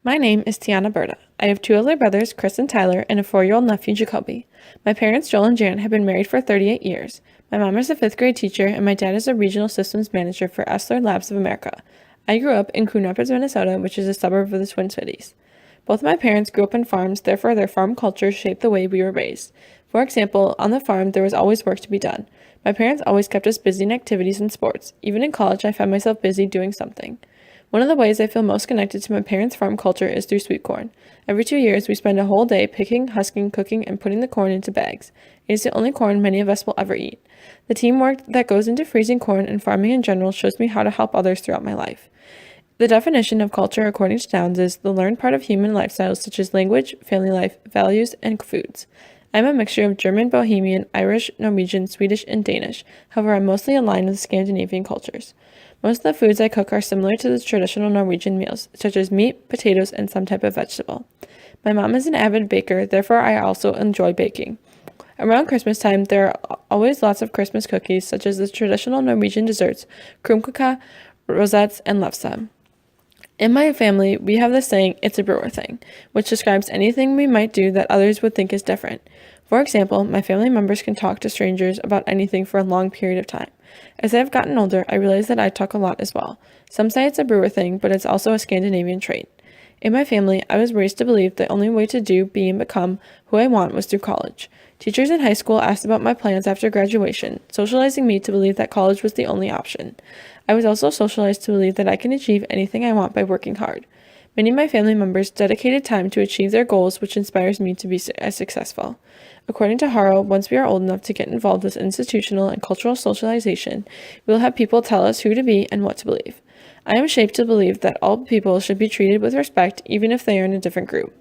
My name is Tiana Burda. I have two older brothers, Chris and Tyler, and a 4-year-old nephew, Jacoby. My parents, Joel and Jan, have been married for 38 years. My mom is a 5th grade teacher, and my dad is a regional systems manager for Esler Labs of America. I grew up in Coon Rapids, Minnesota, which is a suburb of the Twin Cities. Both my parents grew up on farms, therefore their farm culture shaped the way we were raised. For example, on the farm, there was always work to be done. My parents always kept us busy in activities and sports. Even in college, I found myself busy doing something. One of the ways I feel most connected to my parents' farm culture is through sweet corn. Every 2 years, we spend a whole day picking, husking, cooking, and putting the corn into bags. It is the only corn many of us will ever eat. The teamwork that goes into freezing corn and farming in general shows me how to help others throughout my life. The definition of culture according to Downs is the learned part of human lifestyles such as language, family life, values, and foods. I'm a mixture of German, Bohemian, Irish, Norwegian, Swedish, and Danish. However, I'm mostly aligned with Scandinavian cultures. Most of the foods I cook are similar to the traditional Norwegian meals, such as meat, potatoes, and some type of vegetable. My mom is an avid baker, therefore I also enjoy baking. Around Christmas time, there are always lots of Christmas cookies, such as the traditional Norwegian desserts, krumkaka, rosettes, and lefse. In my family, we have this saying, "It's a brewer thing," which describes anything we might do that others would think is different. For example, my family members can talk to strangers about anything for a long period of time. As I have gotten older, I realize that I talk a lot as well. Some say it's a brewer thing, but it's also a Scandinavian trait. In my family, I was raised to believe the only way to do, be, and become who I want was through college. Teachers in high school asked about my plans after graduation, socializing me to believe that college was the only option. I was also socialized to believe that I can achieve anything I want by working hard. Many of my family members dedicated time to achieve their goals, which inspires me to be as successful. According to Haro, once we are old enough to get involved with institutional and cultural socialization, we will have people tell us who to be and what to believe. I am shaped to believe that all people should be treated with respect, even if they are in a different group.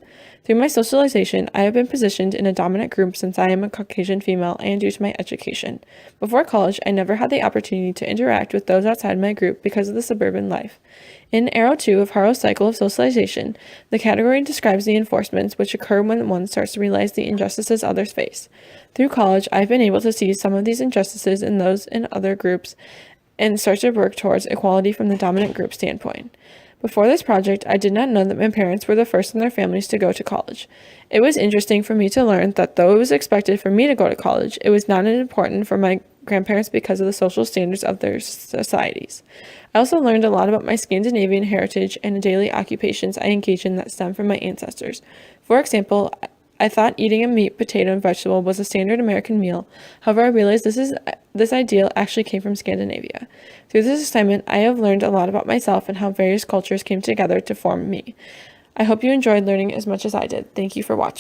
Through my socialization, I have been positioned in a dominant group since I am a Caucasian female and due to my education. Before college, I never had the opportunity to interact with those outside my group because of the suburban life. In Arrow 2 of Haro's cycle of socialization, the category describes the enforcements which occur when one starts to realize the injustices others face. Through college, I've been able to see some of these injustices in those in other groups and start to work towards equality from the dominant group standpoint. Before this project, I did not know that my parents were the first in their families to go to college. It was interesting for me to learn that though it was expected for me to go to college, it was not as important for my grandparents because of the social standards of their societies. I also learned a lot about my Scandinavian heritage and the daily occupations I engage in that stem from my ancestors. For example, I thought eating a meat, potato, and vegetable was a standard American meal. However, I realized this ideal actually came from Scandinavia. Through this assignment, I have learned a lot about myself and how various cultures came together to form me. I hope you enjoyed learning as much as I did. Thank you for watching.